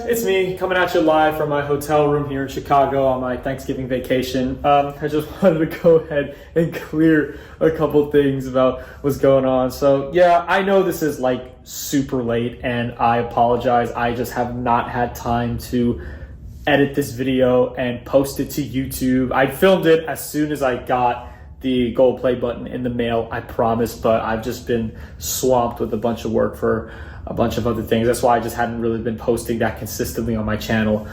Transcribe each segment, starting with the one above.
it's me coming at you live from my hotel room here in Chicago on my Thanksgiving vacation. I just wanted to go ahead and clear a couple things about what's going on. So yeah, I know this is like super late and I apologize. I just have not had time to edit this video and post it to YouTube. I filmed it as soon as I got the gold play button in the mail, I promise, but I've just been swamped with a bunch of work for a bunch of other things. That's why I just hadn't really been posting that consistently on my channel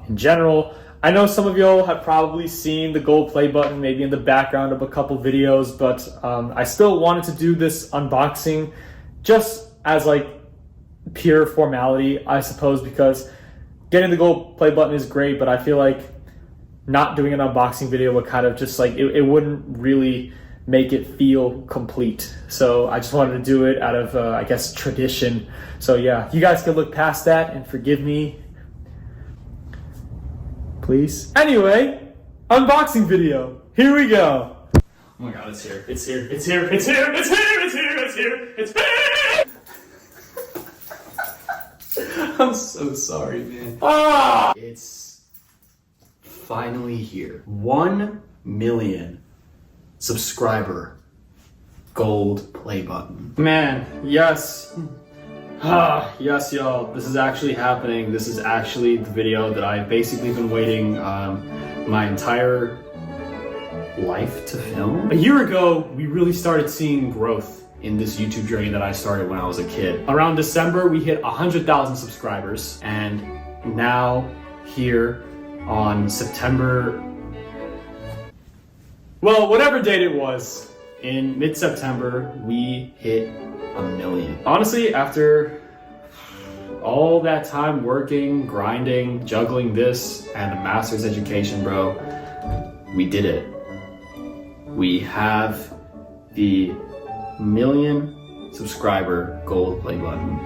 in general. I know some of y'all have probably seen the gold play button maybe in the background of a couple videos, but I still wanted to do this unboxing just as like pure formality, I suppose, because getting the gold play button is great, but I feel like not doing an unboxing video would kind of just like, it wouldn't really make it feel complete. So I just wanted to do it out of, I guess, tradition. So yeah, you guys can look past that and forgive me, please. Anyway, unboxing video. Here we go. Oh my God, it's here. It's here. It's here. It's here. It's here. It's here. It's here. It's here. I'm so sorry, man. Ah! It's finally here. 1 million subscriber gold play button. Man, yes. Yes, y'all. This is actually happening. This is actually the video that I've basically been waiting my entire life to film. A year ago, we really started seeing growth in this YouTube journey that I started when I was a kid. Around December, we hit 100,000 subscribers, and now here on September, well, whatever date it was, in mid-September, we hit 1 million. Honestly, after all that time working, grinding, juggling this and a master's education, bro, We did it. We have the 1 million subscriber gold play button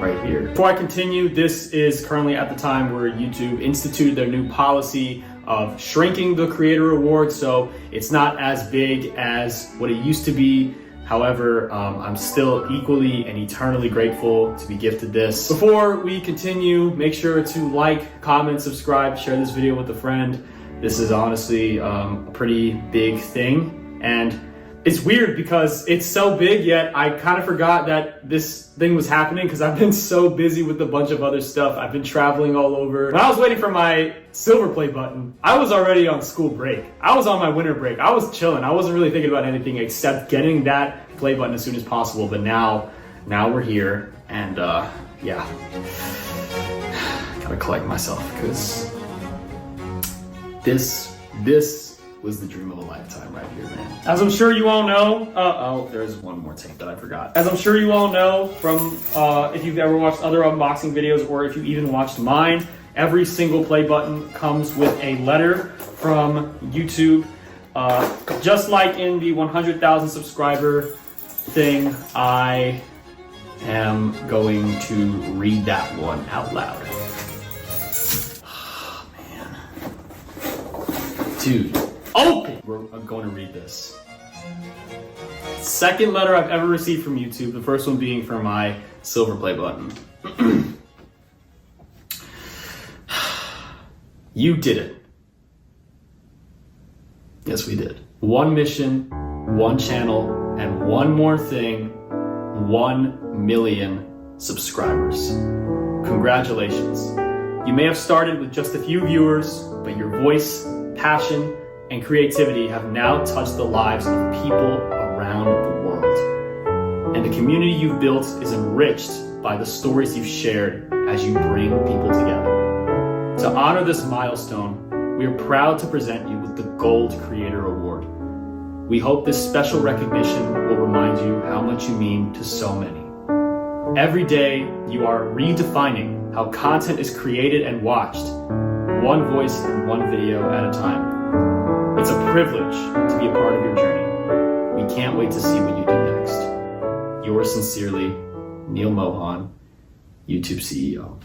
right here. Before I continue, this is currently at the time where YouTube instituted their new policy of shrinking the creator reward, so it's not as big as what it used to be. However, I'm still equally and eternally grateful to be gifted this. Before we continue, make sure to like, comment, subscribe, share this video with a friend. This is honestly a pretty big thing, and it's weird because it's so big, yet I kind of forgot that this thing was happening because I've been so busy with a bunch of other stuff. I've been traveling all over. When I was waiting for my silver play button, I was already on school break. I was on my winter break. I was chilling. I wasn't really thinking about anything except getting that play button as soon as possible. But now we're here, and yeah, gotta collect myself because this was the dream of a lifetime right here, man. As I'm sure you all know, oh, there's one more tape that I forgot. As I'm sure you all know from if you've ever watched other unboxing videos or if you even watched mine, every single play button comes with a letter from YouTube. Just like in the 100,000 subscriber thing, I am going to read that one out loud. Oh, man. Dude. Open! I'm going to read this. Second letter I've ever received from YouTube, the first one being for my silver play button. You did it. Yes, we did. One mission, one channel, and one more thing, 1 million subscribers. Congratulations. You may have started with just a few viewers, but your voice, passion, and creativity have now touched the lives of people around the world. And the community you've built is enriched by the stories you've shared as you bring people together. To honor this milestone, we are proud to present you with the Gold Creator Award. We hope this special recognition will remind you how much you mean to so many. Every day, you are redefining how content is created and watched, one voice and one video at a time. It's a privilege to be a part of your journey. We can't wait to see what you do next. Yours sincerely, Neil Mohan, YouTube CEO.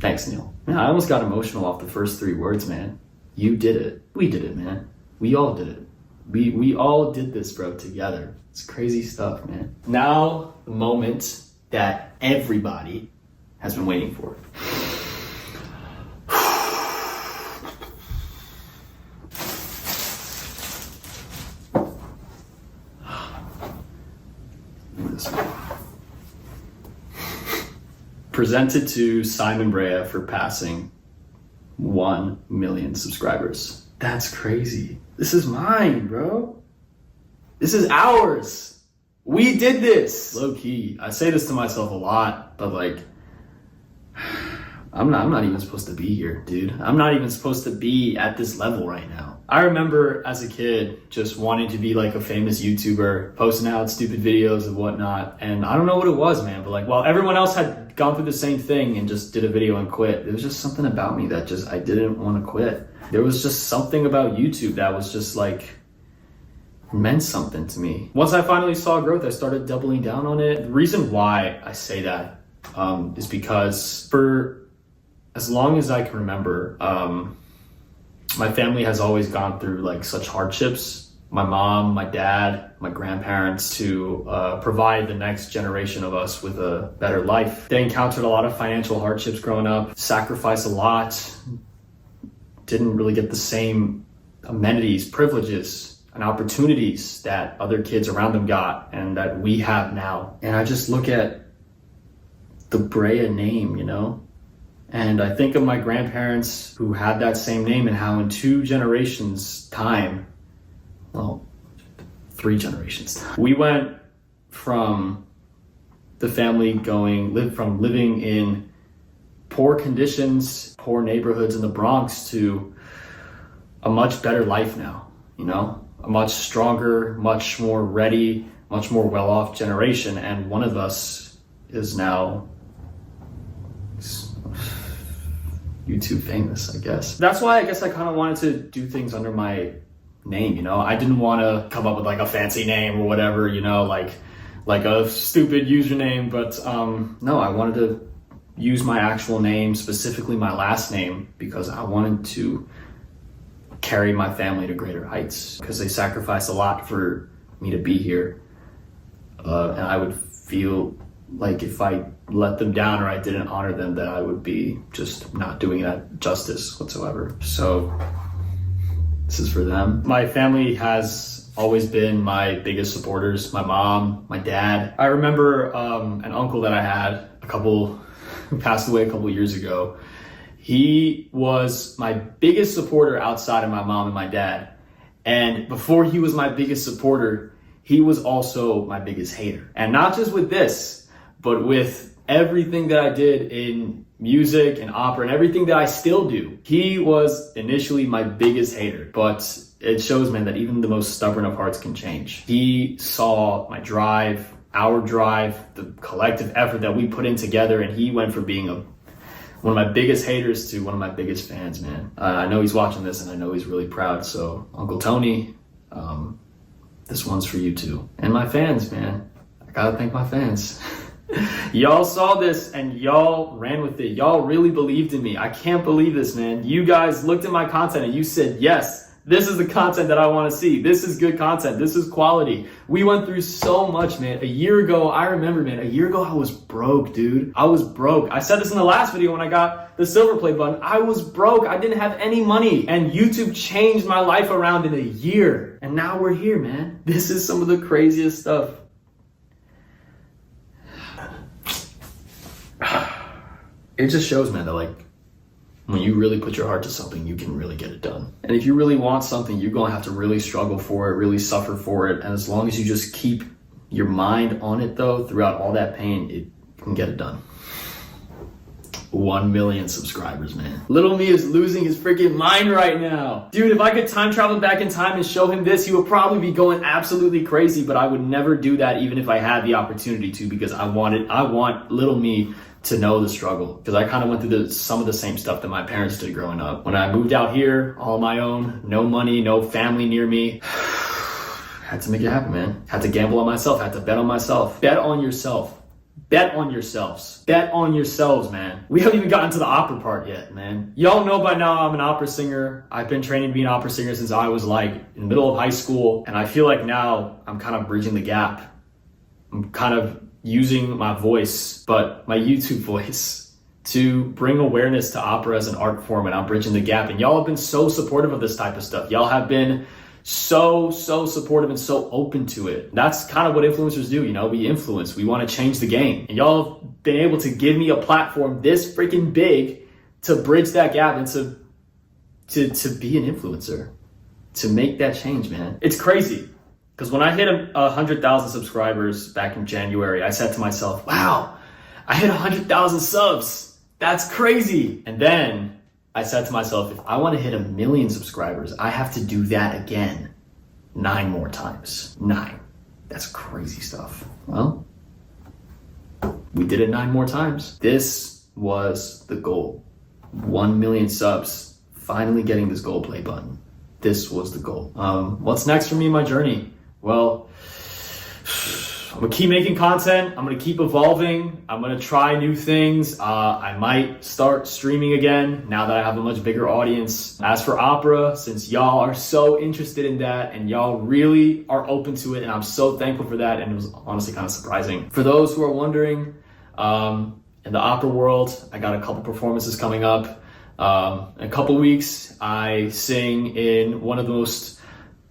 Thanks, Neil. Man, I almost got emotional off the first 3 words, man. You did it. We did it, man. We all did it. We all did this, bro, together. It's crazy stuff, man. Now, the moment that everybody has been waiting for. Presented to Simon Brea for passing 1 million subscribers. That's crazy. This is mine, bro. This is ours. We did this. Low key, I say this to myself a lot, but like, I'm not even supposed to be here, dude. I'm not even supposed to be at this level right now. I remember as a kid just wanting to be like a famous YouTuber, posting out stupid videos and whatnot. And I don't know what it was, man, but like while everyone else had gone through the same thing and just did a video and quit, there was just something about me that just, I didn't want to quit. There was just something about YouTube that was just like, meant something to me. Once I finally saw growth, I started doubling down on it. The reason why I say that is because for as long as I can remember, my family has always gone through like such hardships. My mom, my dad, my grandparents, to provide the next generation of us with a better life. They encountered a lot of financial hardships growing up, sacrificed a lot, didn't really get the same amenities, privileges, and opportunities that other kids around them got and that we have now. And I just look at the Brea name, you know? And I think of my grandparents who had that same name and how in 2 generations time, well, 3 generations, we went from the family living in poor conditions, poor neighborhoods in the Bronx to a much better life now, you know? A much stronger, much more ready, much more well-off generation. And one of us is now YouTube famous, I guess. That's why I guess I kind of wanted to do things under my name, you know? I didn't want to come up with like a fancy name or whatever, you know, like a stupid username, but no, I wanted to use my actual name, specifically my last name, because I wanted to carry my family to greater heights because they sacrificed a lot for me to be here. And I would feel like if I let them down or I didn't honor them, that I would be just not doing that justice whatsoever. So this is for them. My family has always been my biggest supporters. My mom, my dad. I remember an uncle that I had who passed away a couple years ago. He was my biggest supporter outside of my mom and my dad. And before he was my biggest supporter, he was also my biggest hater. And not just with this, but with everything that I did in music and opera and everything that I still do. He was initially my biggest hater, but it shows, man, that even the most stubborn of hearts can change. He saw my drive, our drive, the collective effort that we put in together, and he went from being one of my biggest haters to one of my biggest fans, man. I know he's watching this and I know he's really proud. So Uncle Tony, this one's for you too. And my fans, man. I gotta thank my fans. Y'all saw this and y'all ran with it. Y'all really believed in me. I can't believe this, man. You guys looked at my content and you said, yes, this is the content that I want to see. This is good content. This is quality. We went through so much, man. A year ago, I remember, man, I was broke, dude. I was broke. I said this in the last video when I got the silver play button. I was broke. I didn't have any money. And YouTube changed my life around in a year. And now we're here, man. This is some of the craziest stuff. It just shows, man, that like, when you really put your heart to something, you can really get it done. And if you really want something, you're going to have to really struggle for it, really suffer for it. And as long as you just keep your mind on it, though, throughout all that pain, it can get it done. 1 million subscribers, man. Little me is losing his freaking mind right now. Dude, if I could time travel back in time and show him this, he would probably be going absolutely crazy, but I would never do that even if I had the opportunity to, because I want little me to know the struggle, because I kind of went through some of the same stuff that my parents did growing up. When I moved out here, all on my own, no money, no family near me, had to make it happen, man. Had to gamble on myself, had to bet on myself. Bet on yourself. Bet on yourselves. Bet on yourselves, man. We haven't even gotten to the opera part yet, man. Y'all know by now I'm an opera singer. I've been training to be an opera singer since I was like in the middle of high school, and I feel like now I'm kind of bridging the gap. I'm kind of using my voice, but my YouTube voice, to bring awareness to opera as an art form, and I'm bridging the gap. And y'all have been so supportive of this type of stuff. Y'all have been so supportive and so open to it. That's kind of what influencers do, you know, we influence, we want to change the game. And y'all have been able to give me a platform this freaking big to bridge that gap and to be an influencer, to make that change, man. It's crazy. Because when I hit 100,000 subscribers back in January, I said to myself, wow, I hit 100,000 subs. That's crazy. And then I said to myself, if I want to hit 1 million subscribers, I have to do that again 9 more times. 9. That's crazy stuff. Well, we did it 9 more times. This was the goal. 1 million subs. Finally getting this gold play button. This was the goal. What's next for me in my journey? Well, I'm gonna keep making content. I'm gonna keep evolving. I'm gonna try new things. I might start streaming again now that I have a much bigger audience. As for opera, since y'all are so interested in that and y'all really are open to it, and I'm so thankful for that, and it was honestly kind of surprising. For those who are wondering, in the opera world, I got a couple performances coming up. In a couple weeks, I sing in one of the most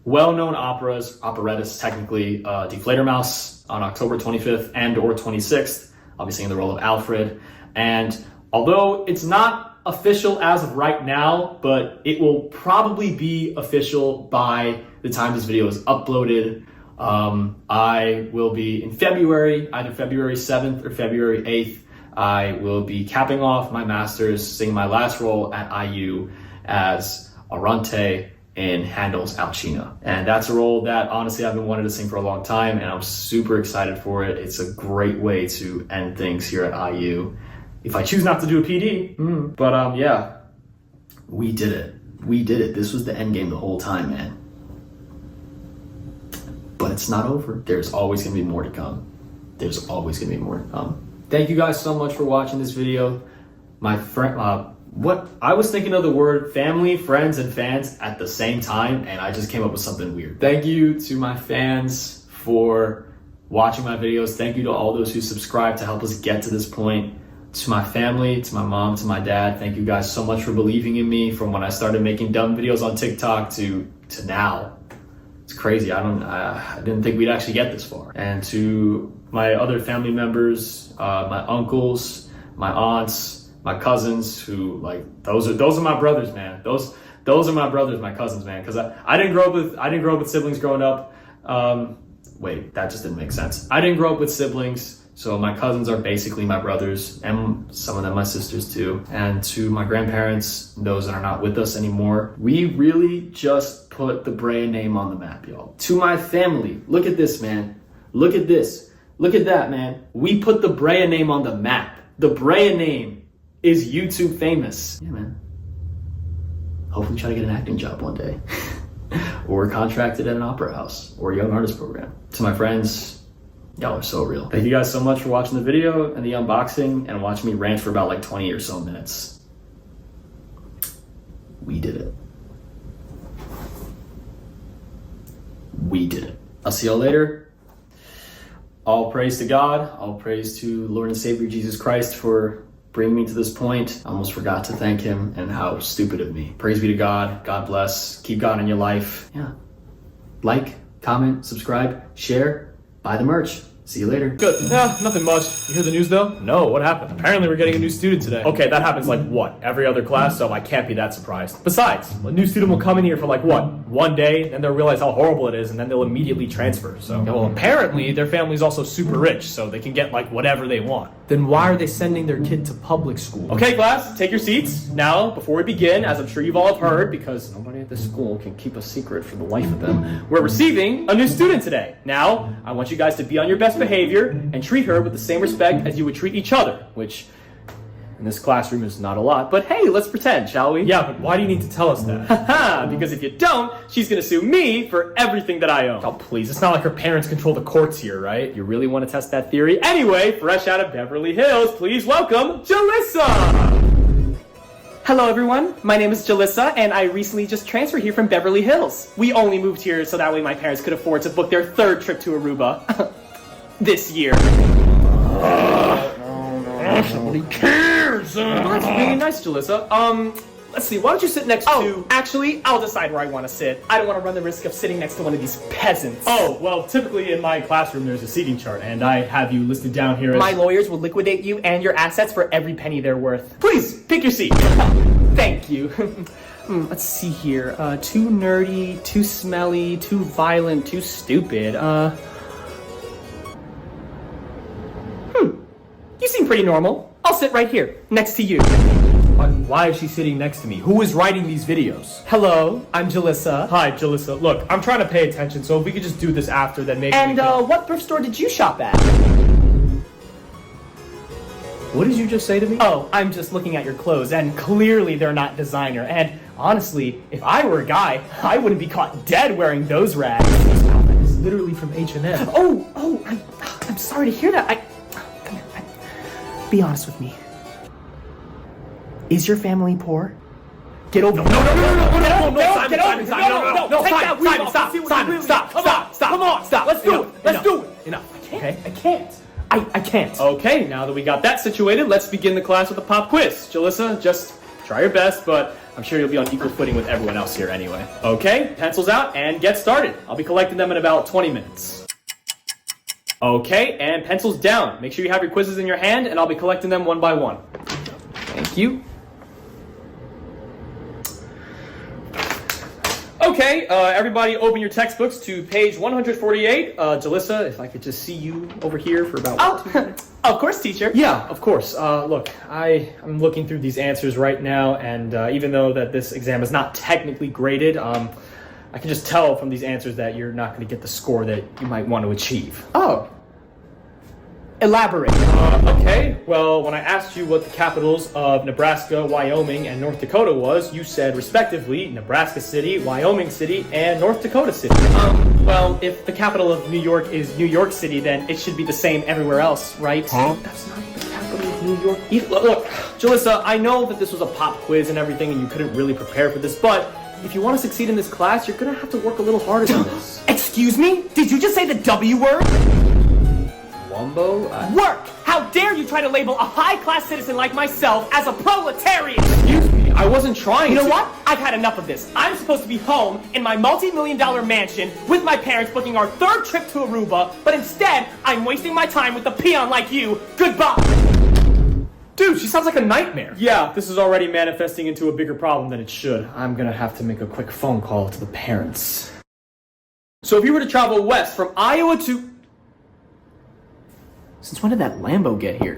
well-known operettas technically, Die Fledermaus on October 25th and or 26th. I'll be singing the role of Alfred. And although it's not official as of right now, but it will probably be official by the time this video is uploaded. I will be in February, either February 7th or February 8th. I will be capping off my master's, singing my last role at IU as Arante in Handel's Alcina. And that's a role that honestly I've been wanting to sing for a long time, and I'm super excited for it. It's a great way to end things here at IU, if I choose not to do a PD. But yeah, we did it. We did it. This was the end game the whole time, man. But it's not over. There's always gonna be more to come. There's always gonna be more to come. Thank you guys so much for watching this video. My friend, I was thinking of the word family, friends, and fans at the same time, and I just came up with something weird. Thank you to my fans for watching my videos. Thank you to all those who subscribed to help us get to this point. To my family, to my mom, to my dad, thank you guys so much for believing in me from when I started making dumb videos on TikTok to now. It's crazy. I didn't think we'd actually get this far. And to my other family members, my uncles, my aunts, my cousins, who like those are my brothers, man. Those are my brothers, my cousins, man. Because I didn't grow up with siblings growing up. Wait, that just didn't make sense. I didn't grow up with siblings. So my cousins are basically my brothers, and some of them my sisters too. And to my grandparents, those that are not with us anymore, we really just put the Brea name on the map, y'all. To my family, look at this, man. Look at this. Look at that, man. We put the Brea name on the map. The Brea name is YouTube famous. Yeah, man. Hopefully try to get an acting job one day. Or contracted at an opera house or a young artist program. To my friends, y'all are so real. Thank you guys so much for watching the video and the unboxing and watching me rant for about like 20 or so minutes. We did it. We did it. I'll see y'all later. All praise to God. All praise to Lord and Savior Jesus Christ for bringing me to this point. I almost forgot to thank him, and how stupid of me. Praise be to God. God bless. Keep God in your life. Yeah. Like, comment, subscribe, share, buy the merch. See you later. Good. Yeah, nothing much. You hear the news though? No, what happened? Apparently we're getting a new student today. Okay, that happens like what? Every other class, so I can't be that surprised. Besides, a new student will come in here for like what? One day, then they'll realize how horrible it is, and then they'll immediately transfer. So, yeah, well, apparently their family's also super rich, so they can get like whatever they want. Then why are they sending their kid to public school? Okay, class, take your seats. Now, before we begin, as I'm sure you've all have heard, because nobody at this school can keep a secret for the life of them, we're receiving a new student today. Now, I want you guys to be on your best behavior and treat her with the same respect as you would treat each other, which in this classroom is not a lot, but hey, let's pretend, shall we? Yeah, but why do you need to tell us that? Haha, because if you don't, she's gonna sue me for everything that I own. Oh, please, it's not like her parents control the courts here, right? You really want to test that theory? Anyway, fresh out of Beverly Hills, please welcome Jalissa! Hello everyone, my name is Jalissa, and I recently just transferred here from Beverly Hills. We only moved here so that way my parents could afford to book their 3rd trip to Aruba. This year. Nobody cares. Well, that's really nice, Jalissa. Let's see, why don't you sit next to... Actually, I'll decide where I want to sit. I don't want to run the risk of sitting next to one of these peasants. Oh, well, typically in my classroom there's a seating chart, and I have you listed down here as... My lawyers will liquidate you and your assets for every penny they're worth. Please, pick your seat. Thank you. Let's see here. Too nerdy, too smelly, too violent, too stupid. You seem pretty normal. I'll sit right here, next to you. Why is she sitting next to me? Who is writing these videos? Hello, I'm Jalissa. Hi, Jalissa. Look, I'm trying to pay attention, so if we could just do this after, then maybe And, what thrift store did you shop at? What did you just say to me? Oh, I'm just looking at your clothes, and clearly they're not designer. And honestly, if I were a guy, I wouldn't be caught dead wearing those rags. This outfit is literally from H&M. I'm sorry to hear that. Come here. Be honest with me. Is your family poor? Get over. Simon, stop. Come on, stop. Let's do it. Enough. I can't. I can't. Okay, now that we got that situated, let's begin the class with a pop quiz. Jalissa, just try your best, but I'm sure you'll be on equal footing with everyone else here anyway. Okay, pencils out and get started. I'll be collecting them in about 20 minutes. Okay, and pencils down. Make sure you have your quizzes in your hand, and I'll be collecting them one by one. Thank you. Okay, everybody open your textbooks to page 148. Jalissa, if I could just see you over here for about 2 minutes. Of course, teacher. Yeah, of course. Look, I'm looking through these answers right now, and even though that this exam is not technically graded, I can just tell from these answers that you're not going to get the score that you might want to achieve. Oh. Elaborate. Okay, well, when I asked you what the capitals of Nebraska, Wyoming, and North Dakota was, you said, respectively, Nebraska City, Wyoming City, and North Dakota City. Well, if the capital of New York is New York City, then it should be the same everywhere else, right? Huh? That's not the capital of New York. Look, Jalissa, I know that this was a pop quiz and everything, and you couldn't really prepare for this, but if you want to succeed in this class, you're going to have to work a little harder than this. Excuse me? Did you just say the W word? Wombo? Work! How dare you try to label a high-class citizen like myself as a proletariat? Excuse me, I wasn't trying You to- know what? I've had enough of this. I'm supposed to be home in my multi-million-dollar mansion with my parents booking our 3rd trip to Aruba, but instead, I'm wasting my time with a peon like you. Goodbye! Dude, she sounds like a nightmare. Yeah, this is already manifesting into a bigger problem than it should. I'm gonna have to make a quick phone call to the parents. So if you were to travel west from Iowa to... Since when did that Lambo get here?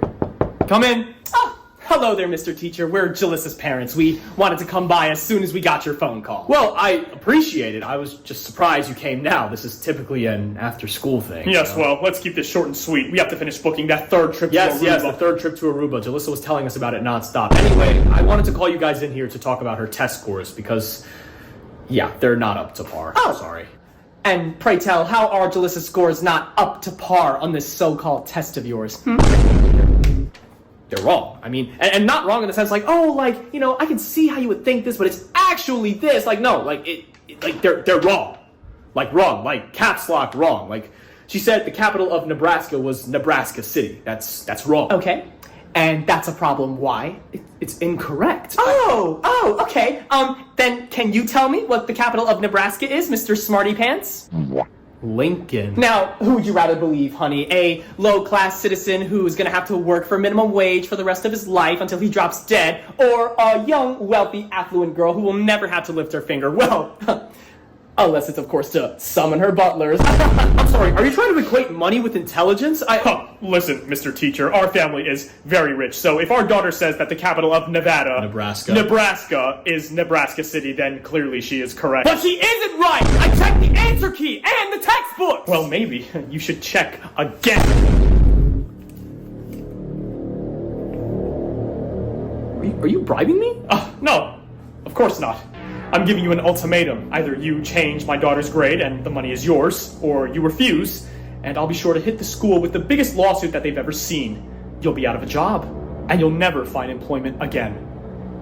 Come in. Oh, hello there, Mr. Teacher. We're Jalissa's parents. We wanted to come by as soon as we got your phone call. Well, I appreciate it. I was just surprised you came now. This is typically an after-school thing. Yes, so. well, let's keep this short and sweet. We have to finish booking that 3rd trip to Yes, Aruba. the 3rd trip to Aruba. Jalissa was telling us about it nonstop. Anyway, I wanted to call you guys in here to talk about her test scores because, yeah, they're not up to par. Oh. Sorry. And pray tell, how are Jalissa's scores not up to par on this so-called test of yours? They're wrong. I mean, and not wrong in the sense like, oh, like, you know, I can see how you would think this, but it's actually this. Like, no, like, they're wrong. Like, wrong. Like, caps lock wrong. Like, she said the capital of Nebraska was Nebraska City. That's wrong. Okay. And that's a problem. Why? It's incorrect. Oh, okay. Then can you tell me what the capital of Nebraska is, Mr. Smarty Pants? Lincoln. Now, who would you rather believe, honey? A low-class citizen who's gonna have to work for minimum wage for the rest of his life until he drops dead, or a young, wealthy, affluent girl who will never have to lift her finger? Well, unless it's, of course, to summon her butlers. I'm sorry, are you trying to equate money with intelligence? Listen, Mr. Teacher, our family is very rich, so if our daughter says that the capital of Nevada... Nebraska is Nebraska City, then clearly she is correct. But she isn't right! I checked the answer key and the textbooks! Well, maybe you should check again. Are you bribing me? No, of course not. I'm giving you an ultimatum. Either you change my daughter's grade and the money is yours, or you refuse, and I'll be sure to hit the school with the biggest lawsuit that they've ever seen. You'll be out of a job, and you'll never find employment again.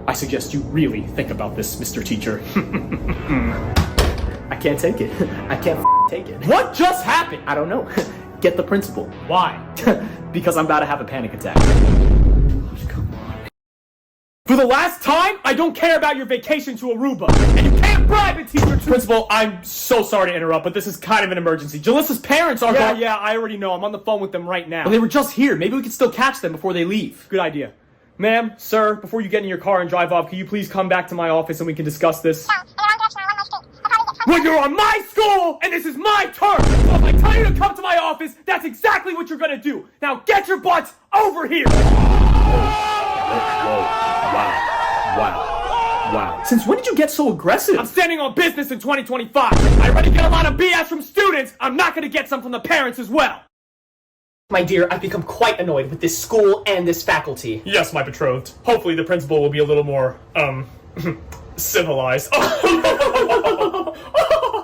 I suggest you really think about this, Mr. Teacher. I can't take it. I can't take it. What just happened? I don't know. Get the principal. Why? Because I'm about to have a panic attack. For the last time, I don't care about your vacation to Aruba, and you can't bribe a teacher to— Principal, I'm so sorry to interrupt, but this is kind of an emergency. Jalissa's parents are— Yeah, I already know. I'm on the phone with them right now. Well, they were just here. Maybe we can still catch them before they leave. Good idea. Ma'am, sir, before you get in your car and drive off, can you please come back to my office and we can discuss this? Well, you're on my school, and this is my turn! So if I tell you to come to my office, that's exactly what you're gonna do. Now get your butts over here! Wow. Since when did you get so aggressive? I'm standing on business in 2025. I already get a lot of BS from students. I'm not gonna get some from the parents as well. My dear, I've become quite annoyed with this school and this faculty. Yes, my betrothed. Hopefully the principal will be a little more, civilized.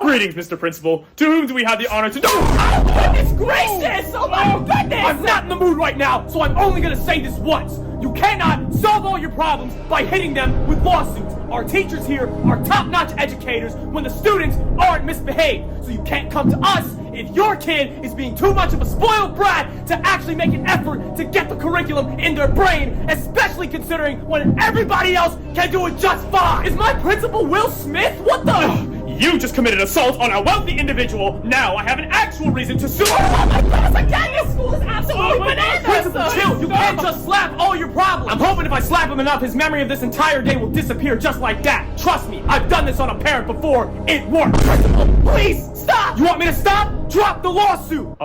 Greetings, Mr. Principal. To whom do we have the honor to— Oh, goodness gracious! Oh my goodness! I'm not in the mood right now, so I'm only gonna say this once. You cannot solve all your problems by hitting them with lawsuits. Our teachers here are top-notch educators when the students aren't misbehaved. So you can't come to us if your kid is being too much of a spoiled brat to actually make an effort to get the curriculum in their brain, especially considering when everybody else can do it just fine. Is my principal Will Smith? What the? You just committed assault on a wealthy individual. Now I have an actual reason to sue. Oh my goodness, again, this school is absolutely bananas! Principal, chill. You can't just slap all your problems. I'm hoping if I slap him enough, his memory of this entire day will disappear just like that. Trust me, I've done this on a parent before. It works. Principal, please, stop! You want me to stop? Drop the lawsuit.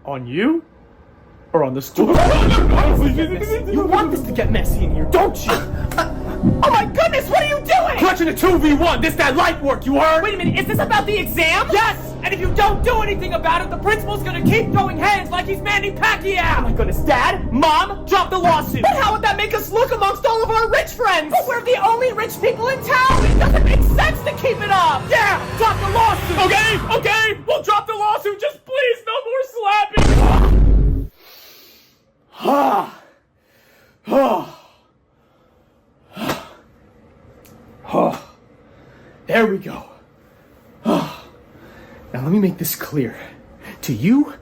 On you? Or on the school? You want this to get messy in here, don't you? Oh my goodness, what are you doing? Clutching a 2v1, this that light work, you heard? Wait a minute, is this about the exam? Yes! And if you don't do anything about it, the principal's gonna keep throwing hands like he's Manny Pacquiao! Oh my goodness, Dad, Mom, Drop the lawsuit! but how would that make us look amongst all of our rich friends? But we're the only rich people in town! It doesn't make sense to keep it up! Yeah! Drop the lawsuit! Okay, we'll drop the lawsuit, just please, no more slapping! There we go. Now let me make this clear. To you,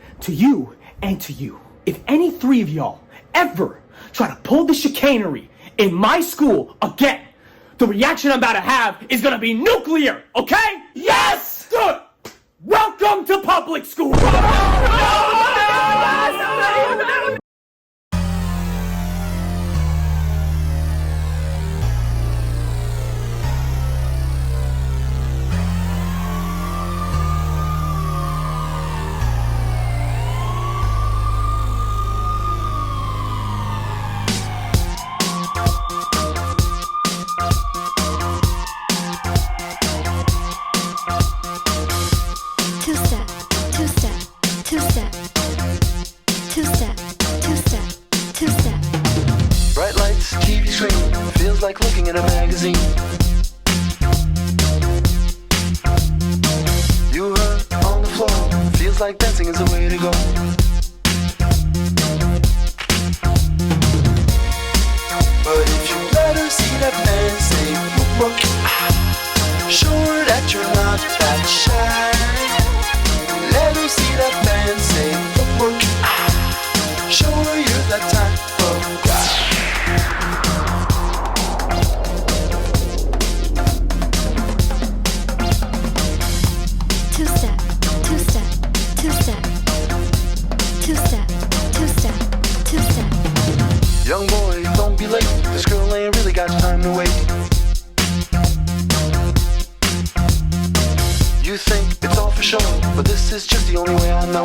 and to you. If any three of y'all ever try to pull the chicanery in my school again, the reaction I'm about to have is gonna be nuclear, okay? Yes! Good! Welcome to public school! Two-step, two-step, two-step, two-step, two-step, two-step. Bright lights, TV screen, feels like looking at a magazine. You are on the floor, feels like dancing is the way to go. But if you let her see that man say, look, sure that you're not that shy. Let her see that man say, look, sure you're that type of guy. Two-step, two-step, two-step, two-step, two-step, two-step. Young boy, don't be late. This girl ain't really got time to wait. You think it's all for show, but this is just the only way I know.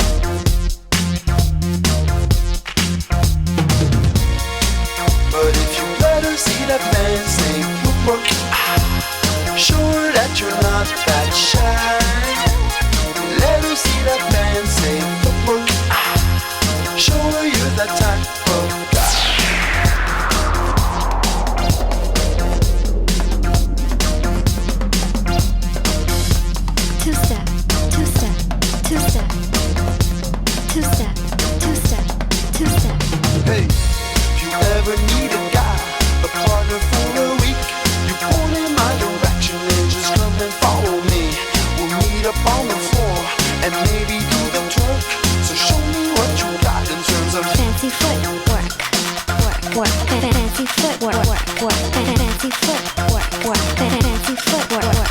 But if you let her see that man say, look, sure that you're not that shy. Let her see that man say, look, sure you're that type of guy. Two-step, two-step, two-step, two-step, two-step, two-step. Hey, if you ever need a guy, a partner for a week, you point in my direction and just come and follow me. We'll fancy footwork, work, fancy footwork, work, fancy footwork, work, fancy footwork.